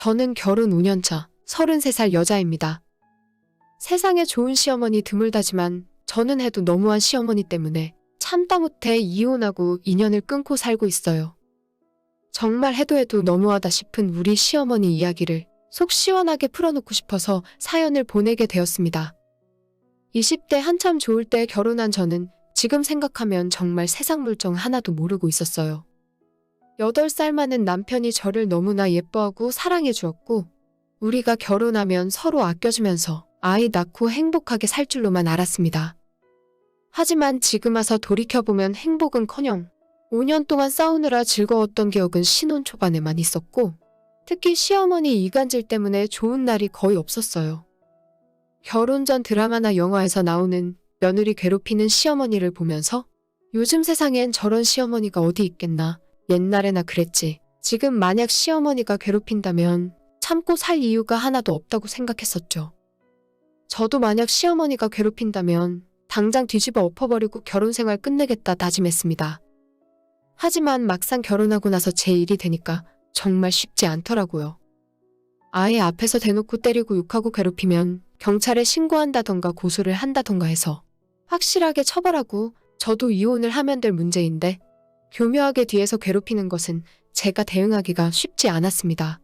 저는 결혼 5년차 33살 여자입니다. 세상에 좋은 시어머니 드물다지만 저는 해도 너무한 시어머니 때문에 참다 못해 이혼하고 인연을 끊고 살고 있어요. 정말 해도 너무하다 싶은 우리 시어머니 이야기를 속 시원하게 풀어놓고 싶어서 사연을 보내게 되었습니다. 20대 한참 좋을 때 결혼한 저는 지금 생각하면 정말 세상 물정 하나도 모르고 있었어요. 8살 많은 남편이 저를 너무나 예뻐하고 사랑해 주었고 우리가 결혼하면 서로 아껴주면서 아이 낳고 행복하게 살 줄로만 알았습니다. 하지만 지금 와서 돌이켜보면 행복은커녕 5년 동안 싸우느라 즐거웠던 기억은 신혼 초반에만 있었고 특히 시어머니 이간질 때문에 좋은 날이 거의 없었어요. 결혼 전 드라마나 영화에서 나오는 며느리 괴롭히는 시어머니를 보면서 요즘 세상엔 저런 시어머니가 어디 있겠나, 옛날에나 그랬지. 지금 만약 시어머니가 괴롭힌다면 참고 살 이유가 하나도 없다고 생각했었죠. 저도 만약 시어머니가 괴롭힌다면 당장 뒤집어 엎어버리고 결혼 생활 끝내겠다 다짐했습니다. 하지만 막상 결혼하고 나서 제 일이 되니까 정말 쉽지 않더라고요. 아예 앞에서 대놓고 때리고 욕하고 괴롭히면 경찰에 신고한다던가 고소를 한다던가 해서 확실하게 처벌하고 저도 이혼을 하면 될 문제인데 교묘하게 뒤에서 괴롭히는 것은 제가 대응하기가 쉽지 않았습니다.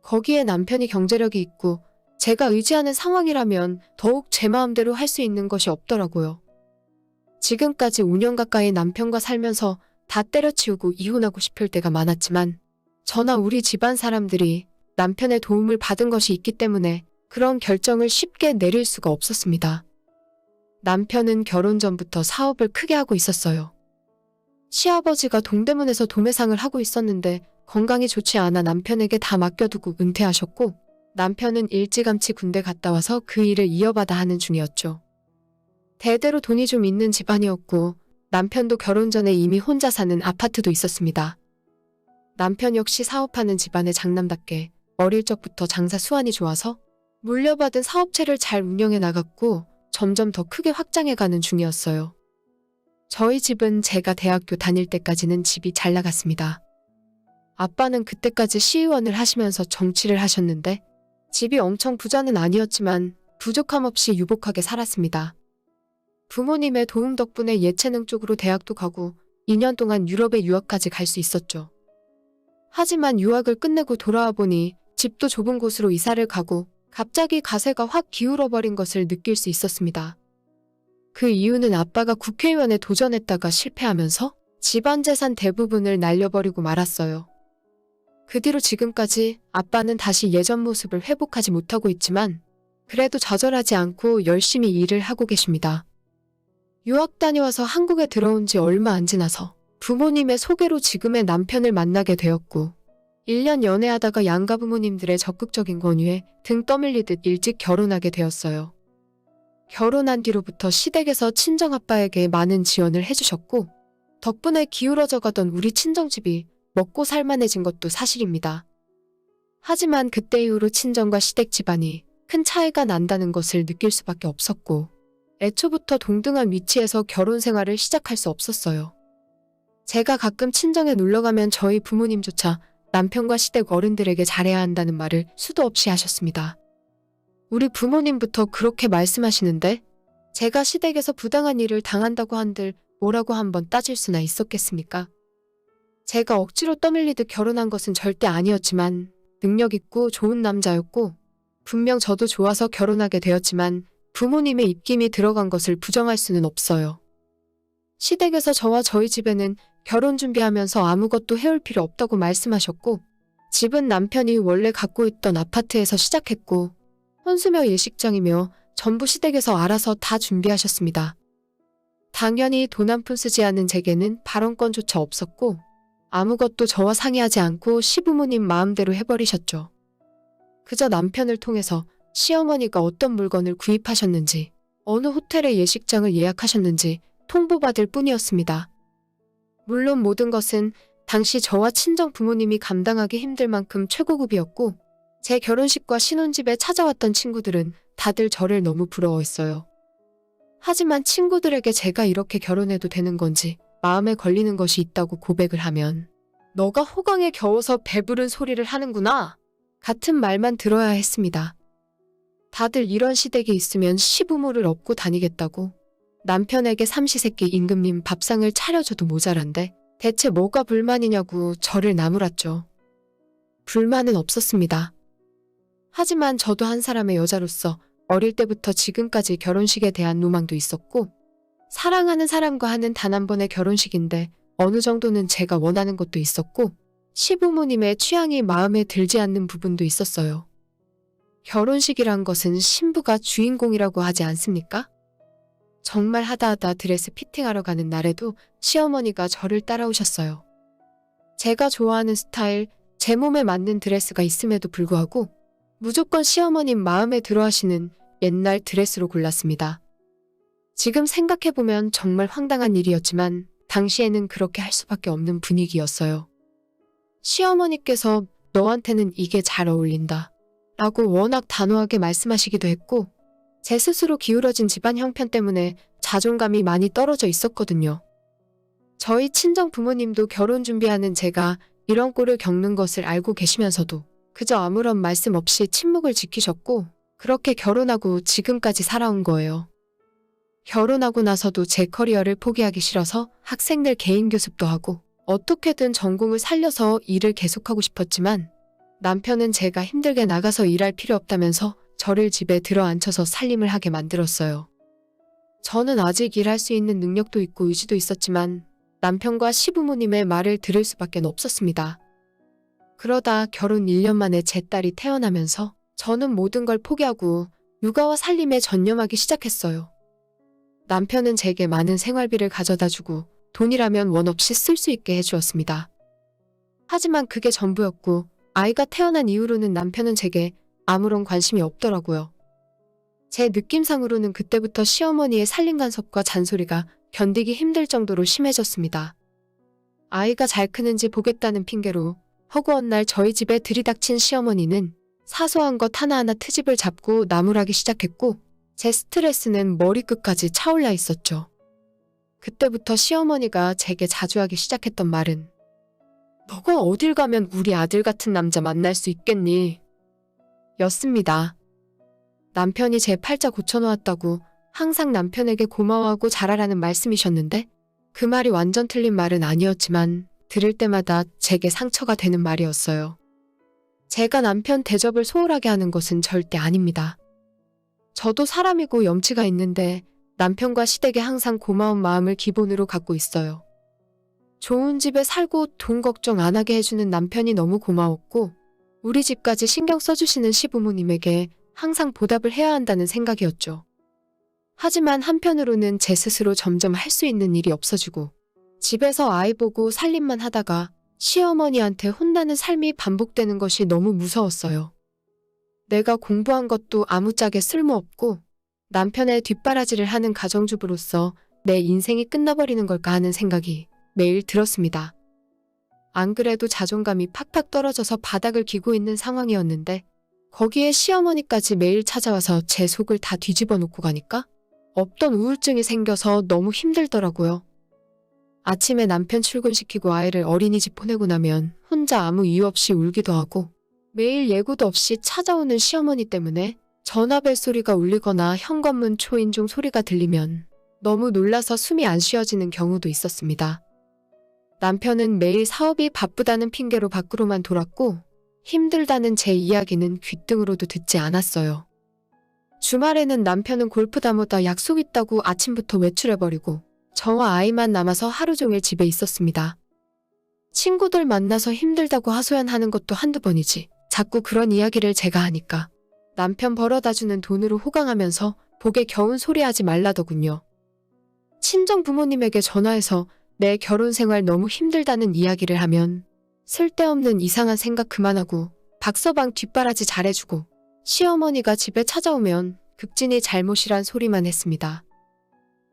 거기에 남편이 경제력이 있고 제가 의지하는 상황이라면 더욱 제 마음대로 할 수 있는 것이 없더라고요. 지금까지 5년 가까이 남편과 살면서 다 때려치우고 이혼하고 싶을 때가 많았지만 저나 우리 집안 사람들이 남편의 도움을 받은 것이 있기 때문에 그런 결정을 쉽게 내릴 수가 없었습니다. 남편은 결혼 전부터 사업을 크게 하고 있었어요. 시아버지가 동대문에서 도매상을 하고 있었는데 건강이 좋지 않아 남편에게 다 맡겨두고 은퇴하셨고 남편은 일찌감치 군대 갔다 와서 그 일을 이어받아 하는 중이었죠. 대대로 돈이 좀 있는 집안이었고 남편도 결혼 전에 이미 혼자 사는 아파트도 있었습니다. 남편 역시 사업하는 집안의 장남답게 어릴 적부터 장사 수완이 좋아서 물려받은 사업체를 잘 운영해 나갔고 점점 더 크게 확장해가는 중이었어요. 저희 집은 제가 대학교 다닐 때까지는 집이 잘 나갔습니다. 아빠는 그때까지 시의원을 하시면서 정치를 하셨는데 집이 엄청 부자는 아니었지만 부족함 없이 유복하게 살았습니다. 부모님의 도움 덕분에 예체능 쪽으로 대학도 가고 2년 동안 유럽에 유학까지 갈 수 있었죠. 하지만 유학을 끝내고 돌아와 보니 집도 좁은 곳으로 이사를 가고 갑자기 가세가 확 기울어버린 것을 느낄 수 있었습니다. 그 이유는 아빠가 국회의원에 도전했다가 실패하면서 집안 재산 대부분을 날려버리고 말았어요. 그 뒤로 지금까지 아빠는 다시 예전 모습을 회복하지 못하고 있지만 그래도 좌절하지 않고 열심히 일을 하고 계십니다. 유학 다녀와서 한국에 들어온 지 얼마 안 지나서 부모님의 소개로 지금의 남편을 만나게 되었고 1년 연애하다가 양가 부모님들의 적극적인 권유에 등 떠밀리듯 일찍 결혼하게 되었어요. 결혼한 뒤로부터 시댁에서 친정아빠에게 많은 지원을 해주셨고 덕분에 기울어져 가던 우리 친정집이 먹고 살만해진 것도 사실입니다. 하지만 그때 이후로 친정과 시댁 집안이 큰 차이가 난다는 것을 느낄 수밖에 없었고 애초부터 동등한 위치에서 결혼 생활을 시작할 수 없었어요. 제가 가끔 친정에 놀러가면 저희 부모님조차 남편과 시댁 어른들에게 잘해야 한다는 말을 수도 없이 하셨습니다. 우리 부모님부터 그렇게 말씀하시는데 제가 시댁에서 부당한 일을 당한다고 한들 뭐라고 한번 따질 수나 있었겠습니까? 제가 억지로 떠밀리듯 결혼한 것은 절대 아니었지만 능력 있고 좋은 남자였고 분명 저도 좋아서 결혼하게 되었지만 부모님의 입김이 들어간 것을 부정할 수는 없어요. 시댁에서 저와 저희 집에는 결혼 준비하면서 아무것도 해올 필요 없다고 말씀하셨고 집은 남편이 원래 갖고 있던 아파트에서 시작했고 혼수며 예식장이며 전부 시댁에서 알아서 다 준비하셨습니다. 당연히 돈 한 푼 쓰지 않은 제게는 발언권조차 없었고 아무것도 저와 상의하지 않고 시부모님 마음대로 해버리셨죠. 그저 남편을 통해서 시어머니가 어떤 물건을 구입하셨는지 어느 호텔의 예식장을 예약하셨는지 통보받을 뿐이었습니다. 물론 모든 것은 당시 저와 친정 부모님이 감당하기 힘들 만큼 최고급이었고 제 결혼식과 신혼집에 찾아왔던 친구들은 다들 저를 너무 부러워했어요. 하지만 친구들에게 제가 이렇게 결혼해도 되는 건지 마음에 걸리는 것이 있다고 고백을 하면 너가 호강에 겨워서 배부른 소리를 하는구나. 같은 말만 들어야 했습니다. 다들 이런 시댁에 있으면 시부모를 업고 다니겠다고. 남편에게 삼시세끼 임금님 밥상을 차려줘도 모자란데 대체 뭐가 불만이냐고 저를 나무랐죠. 불만은 없었습니다. 하지만 저도 한 사람의 여자로서 어릴 때부터 지금까지 결혼식에 대한 로망도 있었고, 사랑하는 사람과 하는 단 한 번의 결혼식인데 어느 정도는 제가 원하는 것도 있었고, 시부모님의 취향이 마음에 들지 않는 부분도 있었어요. 결혼식이란 것은 신부가 주인공이라고 하지 않습니까? 정말 하다하다 드레스 피팅하러 가는 날에도 시어머니가 저를 따라오셨어요. 제가 좋아하는 스타일, 제 몸에 맞는 드레스가 있음에도 불구하고 무조건 시어머님 마음에 들어하시는 옛날 드레스로 골랐습니다. 지금 생각해보면 정말 황당한 일이었지만 당시에는 그렇게 할 수밖에 없는 분위기였어요. 시어머니께서 너한테는 이게 잘 어울린다 라고 워낙 단호하게 말씀하시기도 했고, 제 스스로 기울어진 집안 형편 때문에 자존감이 많이 떨어져 있었거든요. 저희 친정 부모님도 결혼 준비하는 제가 이런 꼴을 겪는 것을 알고 계시면서도 그저 아무런 말씀 없이 침묵을 지키셨고, 그렇게 결혼하고 지금까지 살아온 거예요. 결혼하고 나서도 제 커리어를 포기하기 싫어서 학생들 개인 교습도 하고 어떻게든 전공을 살려서 일을 계속하고 싶었지만, 남편은 제가 힘들게 나가서 일할 필요 없다면서 저를 집에 들어앉혀서 살림을 하게 만들었어요. 저는 아직 일할 수 있는 능력도 있고 의지도 있었지만 남편과 시부모님의 말을 들을 수밖에 없었습니다. 그러다 결혼 1년 만에 제 딸이 태어나면서 저는 모든 걸 포기하고 육아와 살림에 전념하기 시작했어요. 남편은 제게 많은 생활비를 가져다주고 돈이라면 원 없이 쓸 수 있게 해주었습니다. 하지만 그게 전부였고, 아이가 태어난 이후로는 남편은 제게 아무런 관심이 없더라고요. 제 느낌상으로는 그때부터 시어머니의 살림 간섭과 잔소리가 견디기 힘들 정도로 심해졌습니다. 아이가 잘 크는지 보겠다는 핑계로 허구한 날 저희 집에 들이닥친 시어머니는 사소한 것 하나하나 트집을 잡고 나무라기 시작했고, 제 스트레스는 머리끝까지 차올라 있었죠. 그때부터 시어머니가 제게 자주 하기 시작했던 말은 "너가 어딜 가면 우리 아들 같은 남자 만날 수 있겠니?" 였습니다. 남편이 제 팔자 고쳐놓았다고 항상 남편에게 고마워하고 잘하라는 말씀이셨는데, 그 말이 완전 틀린 말은 아니었지만 들을 때마다 제게 상처가 되는 말이었어요. 제가 남편 대접을 소홀하게 하는 것은 절대 아닙니다. 저도 사람이고 염치가 있는데 남편과 시댁에 항상 고마운 마음을 기본으로 갖고 있어요. 좋은 집에 살고 돈 걱정 안 하게 해주는 남편이 너무 고마웠고, 우리 집까지 신경 써주시는 시부모님에게 항상 보답을 해야 한다는 생각이었죠. 하지만 한편으로는 제 스스로 점점 할 수 있는 일이 없어지고, 집에서 아이 보고 살림만 하다가 시어머니한테 혼나는 삶이 반복되는 것이 너무 무서웠어요. 내가 공부한 것도 아무짝에 쓸모없고 남편의 뒷바라지를 하는 가정주부로서 내 인생이 끝나버리는 걸까 하는 생각이 매일 들었습니다. 안 그래도 자존감이 팍팍 떨어져서 바닥을 기고 있는 상황이었는데, 거기에 시어머니까지 매일 찾아와서 제 속을 다 뒤집어 놓고 가니까 없던 우울증이 생겨서 너무 힘들더라고요. 아침에 남편 출근시키고 아이를 어린이집 보내고 나면 혼자 아무 이유 없이 울기도 하고, 매일 예고도 없이 찾아오는 시어머니 때문에 전화벨 소리가 울리거나 현관문 초인종 소리가 들리면 너무 놀라서 숨이 안 쉬어지는 경우도 있었습니다. 남편은 매일 사업이 바쁘다는 핑계로 밖으로만 돌았고, 힘들다는 제 이야기는 귓등으로도 듣지 않았어요. 주말에는 남편은 골프 다모다 약속 있다고 아침부터 외출해버리고 저와 아이만 남아서 하루 종일 집에 있었습니다. 친구들 만나서 힘들다고 하소연하는 것도 한두 번이지 자꾸 그런 이야기를 제가 하니까 남편 벌어다주는 돈으로 호강하면서 복에 겨운 소리 하지 말라더군요. 친정 부모님에게 전화해서 내 결혼 생활 너무 힘들다는 이야기를 하면 쓸데없는 이상한 생각 그만하고 박서방 뒷바라지 잘해주고, 시어머니가 집에 찾아오면 극진히 잘못이란 소리만 했습니다.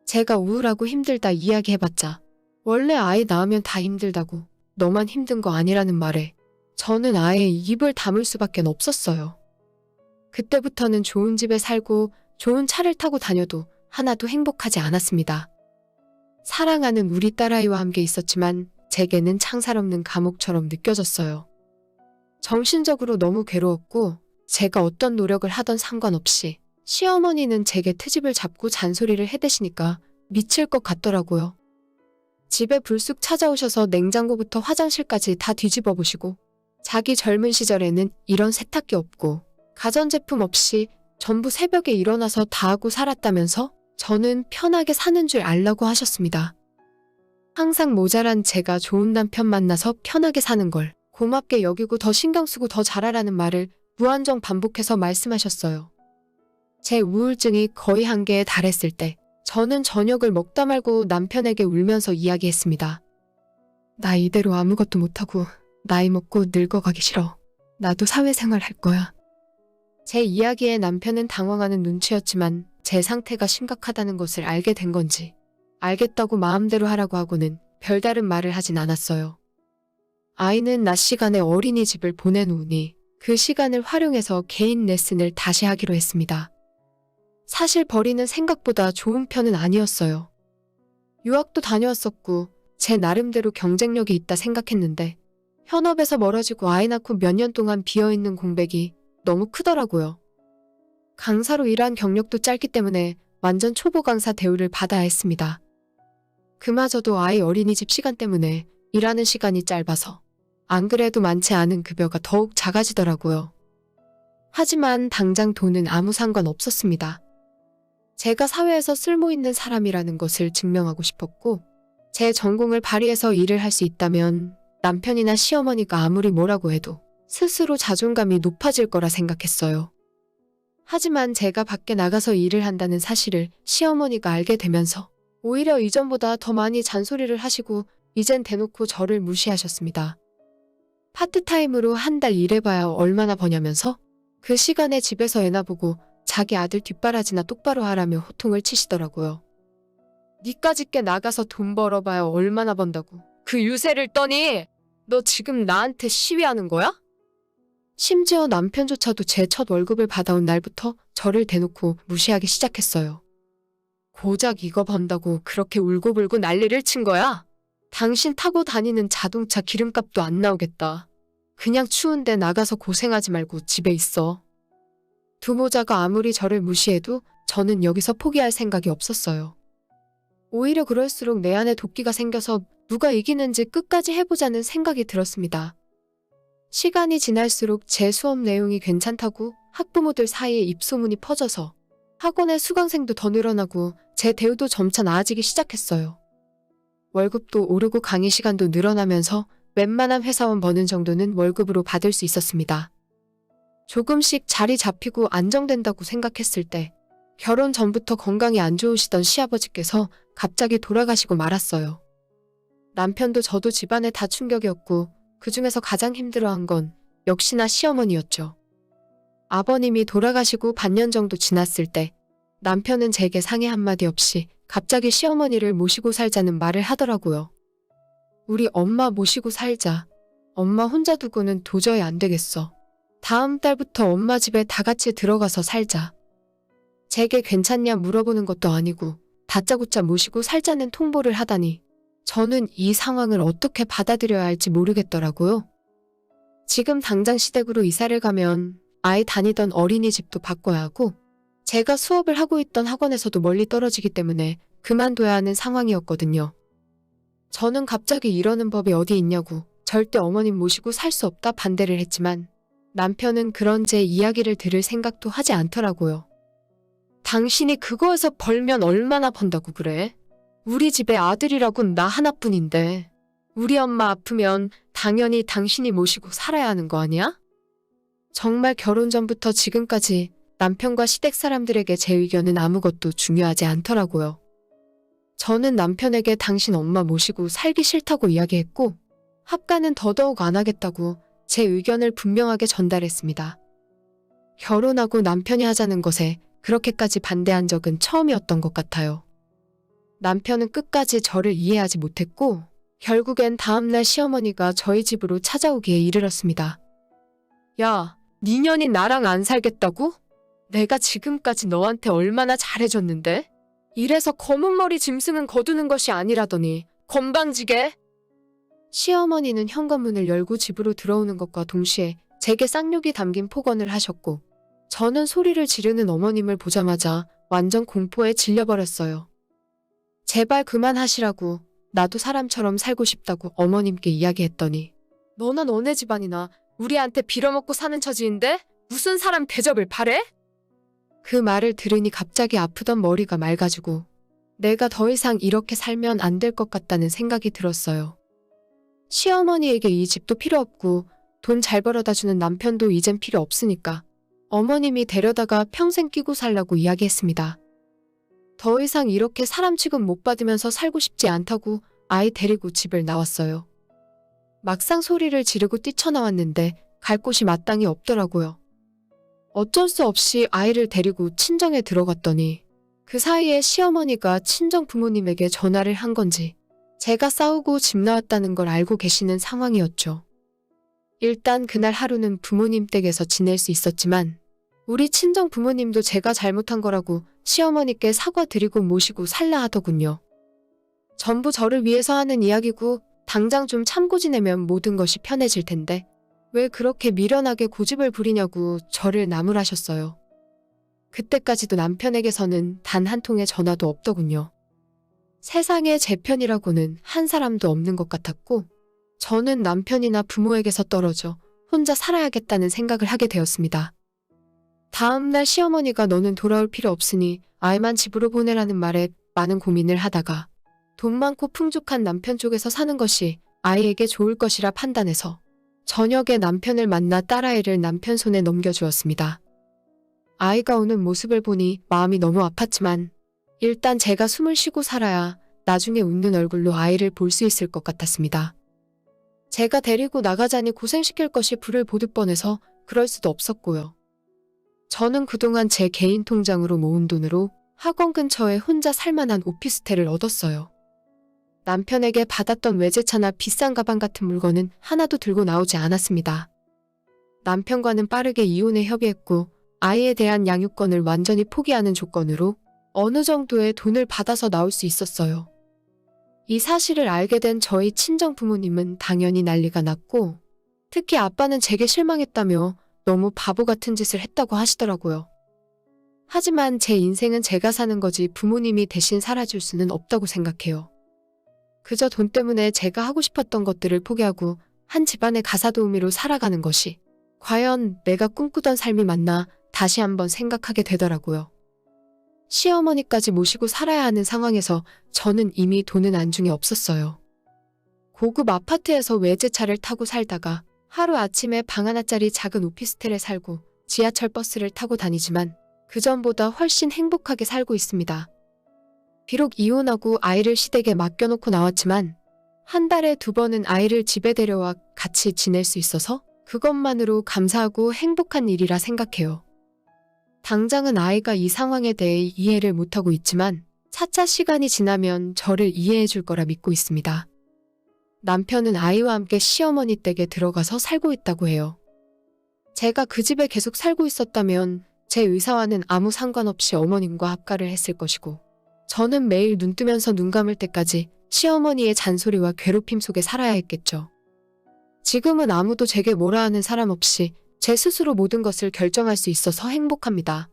제가 우울하고 힘들다 이야기해봤자 원래 아이 낳으면 다 힘들다고, 너만 힘든 거 아니라는 말에 저는 아예 입을 다물 수밖에 없었어요. 그때부터는 좋은 집에 살고 좋은 차를 타고 다녀도 하나도 행복하지 않았습니다. 사랑하는 우리 딸아이와 함께 있었지만 제게는 창살 없는 감옥처럼 느껴졌어요. 정신적으로 너무 괴로웠고 제가 어떤 노력을 하던 상관없이 시어머니는 제게 트집을 잡고 잔소리를 해대시니까 미칠 것 같더라고요. 집에 불쑥 찾아오셔서 냉장고부터 화장실까지 다 뒤집어 보시고 자기 젊은 시절에는 이런 세탁기 없고 가전제품 없이 전부 새벽에 일어나서 다 하고 살았다면서 저는 편하게 사는 줄 알라고 하셨습니다. 항상 모자란 제가 좋은 남편 만나서 편하게 사는 걸 고맙게 여기고 더 신경 쓰고 더 잘하라는 말을 무한정 반복해서 말씀하셨어요. 제 우울증이 거의 한계에 달했을 때 저는 저녁을 먹다 말고 남편에게 울면서 이야기했습니다. 나 이대로 아무것도 못하고 나이 먹고 늙어가기 싫어. 나도 사회생활 할 거야. 제 이야기에 남편은 당황하는 눈치였지만 제 상태가 심각하다는 것을 알게 된 건지 알겠다고 마음대로 하라고 하고는 별다른 말을 하진 않았어요. 아이는 낮 시간에 어린이집을 보내놓으니 그 시간을 활용해서 개인 레슨을 다시 하기로 했습니다. 사실 벌이는 생각보다 좋은 편은 아니었어요. 유학도 다녀왔었고 제 나름대로 경쟁력이 있다 생각했는데 현업에서 멀어지고 아이 낳고 몇 년 동안 비어있는 공백이 너무 크더라고요. 강사로 일한 경력도 짧기 때문에 완전 초보 강사 대우를 받아야 했습니다. 그마저도 아이 어린이집 시간 때문에 일하는 시간이 짧아서 안 그래도 많지 않은 급여가 더욱 작아지더라고요. 하지만 당장 돈은 아무 상관 없었습니다. 제가 사회에서 쓸모있는 사람이라는 것을 증명하고 싶었고 제 전공을 발휘해서 일을 할 수 있다면 남편이나 시어머니가 아무리 뭐라고 해도 스스로 자존감이 높아질 거라 생각했어요. 하지만 제가 밖에 나가서 일을 한다는 사실을 시어머니가 알게 되면서 오히려 이전보다 더 많이 잔소리를 하시고 이젠 대놓고 저를 무시하셨습니다. 파트타임으로 한 달 일해봐야 얼마나 버냐면서 그 시간에 집에서 애나 보고 자기 아들 뒷바라지나 똑바로 하라며 호통을 치시더라고요. 니까짓 게 나가서 돈 벌어봐야 얼마나 번다고 그 유세를 떠니? 너 지금 나한테 시위하는 거야? 심지어 남편조차도 제 첫 월급을 받아온 날부터 저를 대놓고 무시하기 시작했어요. 고작 이거 번다고 그렇게 울고불고 난리를 친 거야? 당신 타고 다니는 자동차 기름값도 안 나오겠다. 그냥 추운데 나가서 고생하지 말고 집에 있어. 두 모자가 아무리 저를 무시해도 저는 여기서 포기할 생각이 없었어요. 오히려 그럴수록 내 안에 도끼가 생겨서 누가 이기는지 끝까지 해보자는 생각이 들었습니다. 시간이 지날수록 제 수업 내용이 괜찮다고 학부모들 사이에 입소문이 퍼져서 학원의 수강생도 더 늘어나고 제 대우도 점차 나아지기 시작했어요. 월급도 오르고 강의 시간도 늘어나면서 웬만한 회사원 버는 정도는 월급으로 받을 수 있었습니다. 조금씩 자리 잡히고 안정된다고 생각했을 때 결혼 전부터 건강이 안 좋으시던 시아버지께서 갑자기 돌아가시고 말았어요. 남편도 저도 집안에 다 충격이었고 그중에서 가장 힘들어한 건 역시나 시어머니였죠. 아버님이 돌아가시고 반년 정도 지났을 때 남편은 제게 상의 한마디 없이 갑자기 시어머니를 모시고 살자는 말을 하더라고요. 우리 엄마 모시고 살자. 엄마 혼자 두고는 도저히 안 되겠어. 다음 달부터 엄마 집에 다 같이 들어가서 살자. 제게 괜찮냐 물어보는 것도 아니고 다짜고짜 모시고 살자는 통보를 하다니 저는 이 상황을 어떻게 받아들여야 할지 모르겠더라고요. 지금 당장 시댁으로 이사를 가면 아이 다니던 어린이집도 바꿔야 하고 제가 수업을 하고 있던 학원에서도 멀리 떨어지기 때문에 그만둬야 하는 상황이었거든요. 저는 갑자기 이러는 법이 어디 있냐고 절대 어머님 모시고 살 수 없다 반대를 했지만 남편은 그런 제 이야기를 들을 생각도 하지 않더라고요. 당신이 그거에서 벌면 얼마나 번다고 그래? 우리 집에 아들이라곤 나 하나뿐인데 우리 엄마 아프면 당연히 당신이 모시고 살아야 하는 거 아니야? 정말 결혼 전부터 지금까지 남편과 시댁 사람들에게 제 의견은 아무것도 중요하지 않더라고요. 저는 남편에게 당신 엄마 모시고 살기 싫다고 이야기했고 합가는 더더욱 안 하겠다고 제 의견을 분명하게 전달했습니다. 결혼하고 남편이 하자는 것에 그렇게까지 반대한 적은 처음이었던 것 같아요. 남편은 끝까지 저를 이해하지 못했고 결국엔 다음날 시어머니가 저희 집으로 찾아오기에 이르렀습니다. 야, 니년이 나랑 안 살겠다고? 내가 지금까지 너한테 얼마나 잘해줬는데? 이래서 검은 머리 짐승은 거두는 것이 아니라더니 건방지게? 시어머니는 현관문을 열고 집으로 들어오는 것과 동시에 제게 쌍욕이 담긴 폭언을 하셨고 저는 소리를 지르는 어머님을 보자마자 완전 공포에 질려버렸어요. 제발 그만하시라고, 나도 사람처럼 살고 싶다고 어머님께 이야기했더니 너나 너네 집안이나 우리한테 빌어먹고 사는 처지인데 무슨 사람 대접을 바래? 그 말을 들으니 갑자기 아프던 머리가 맑아지고 내가 더 이상 이렇게 살면 안 될 것 같다는 생각이 들었어요. 시어머니에게 이 집도 필요 없고 돈 잘 벌어다 주는 남편도 이젠 필요 없으니까 어머님이 데려다가 평생 끼고 살라고 이야기했습니다. 더 이상 이렇게 사람 취급 못 받으면서 살고 싶지 않다고 아이 데리고 집을 나왔어요. 막상 소리를 지르고 뛰쳐나왔는데 갈 곳이 마땅히 없더라고요. 어쩔 수 없이 아이를 데리고 친정에 들어갔더니 그 사이에 시어머니가 친정 부모님에게 전화를 한 건지 제가 싸우고 집 나왔다는 걸 알고 계시는 상황이었죠. 일단 그날 하루는 부모님 댁에서 지낼 수 있었지만 우리 친정 부모님도 제가 잘못한 거라고 시어머니께 사과드리고 모시고 살라 하더군요. 전부 저를 위해서 하는 이야기고 당장 좀 참고 지내면 모든 것이 편해질 텐데 왜 그렇게 미련하게 고집을 부리냐고 저를 나무라셨어요. 그때까지도 남편에게서는 단 한 통의 전화도 없더군요. 세상에 제 편이라고는 한 사람도 없는 것 같았고 저는 남편이나 부모에게서 떨어져 혼자 살아야겠다는 생각을 하게 되었습니다. 다음날 시어머니가 너는 돌아올 필요 없으니 아이만 집으로 보내라는 말에 많은 고민을 하다가 돈 많고 풍족한 남편 쪽에서 사는 것이 아이에게 좋을 것이라 판단해서 저녁에 남편을 만나 딸아이를 남편 손에 넘겨주었습니다. 아이가 우는 모습을 보니 마음이 너무 아팠지만 일단 제가 숨을 쉬고 살아야 나중에 웃는 얼굴로 아이를 볼 수 있을 것 같았습니다. 제가 데리고 나가자니 고생시킬 것이 불을 보듯 뻔해서 그럴 수도 없었고요. 저는 그동안 제 개인 통장으로 모은 돈으로 학원 근처에 혼자 살만한 오피스텔을 얻었어요. 남편에게 받았던 외제차나 비싼 가방 같은 물건은 하나도 들고 나오지 않았습니다. 남편과는 빠르게 이혼에 협의했고 아이에 대한 양육권을 완전히 포기하는 조건으로 어느 정도의 돈을 받아서 나올 수 있었어요. 이 사실을 알게 된 저희 친정 부모님은 당연히 난리가 났고 특히 아빠는 제게 실망했다며 너무 바보 같은 짓을 했다고 하시더라고요. 하지만 제 인생은 제가 사는 거지 부모님이 대신 살아줄 수는 없다고 생각해요. 그저 돈 때문에 제가 하고 싶었던 것들을 포기하고 한 집안의 가사도우미로 살아가는 것이 과연 내가 꿈꾸던 삶이 맞나 다시 한번 생각하게 되더라고요. 시어머니까지 모시고 살아야 하는 상황에서 저는 이미 돈은 안중에 없었어요. 고급 아파트에서 외제차를 타고 살다가 하루아침에 방 하나짜리 작은 오피스텔에 살고 지하철 버스를 타고 다니지만 그전보다 훨씬 행복하게 살고 있습니다. 비록 이혼하고 아이를 시댁에 맡겨놓고 나왔지만 한 달에 2번은 아이를 집에 데려와 같이 지낼 수 있어서 그것만으로 감사하고 행복한 일이라 생각해요. 당장은 아이가 이 상황에 대해 이해를 못하고 있지만 차차 시간이 지나면 저를 이해해 줄 거라 믿고 있습니다. 남편은 아이와 함께 시어머니 댁에 들어가서 살고 있다고 해요. 제가 그 집에 계속 살고 있었다면 제 의사와는 아무 상관없이 어머님과 합가를 했을 것이고 저는 매일 눈 뜨면서 눈 감을 때까지 시어머니의 잔소리와 괴롭힘 속에 살아야 했겠죠. 지금은 아무도 제게 뭐라 하는 사람 없이 제 스스로 모든 것을 결정할 수 있어서 행복합니다.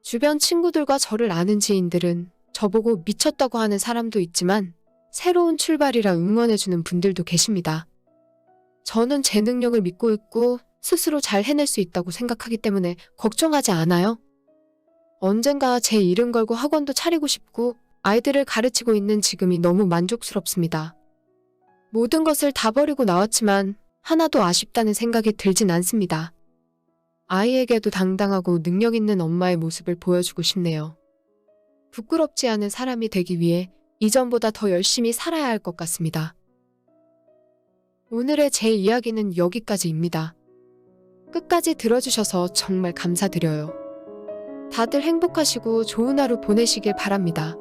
주변 친구들과 저를 아는 지인들은 저보고 미쳤다고 하는 사람도 있지만 새로운 출발이라 응원해주는 분들도 계십니다. 저는 제 능력을 믿고 있고 스스로 잘 해낼 수 있다고 생각하기 때문에 걱정하지 않아요. 언젠가 제 이름 걸고 학원도 차리고 싶고 아이들을 가르치고 있는 지금이 너무 만족스럽습니다. 모든 것을 다 버리고 나왔지만 하나도 아쉽다는 생각이 들진 않습니다. 아이에게도 당당하고 능력 있는 엄마의 모습을 보여주고 싶네요. 부끄럽지 않은 사람이 되기 위해 이전보다 더 열심히 살아야 할 것 같습니다. 오늘의 제 이야기는 여기까지입니다. 끝까지 들어주셔서 정말 감사드려요. 다들 행복하시고 좋은 하루 보내시길 바랍니다.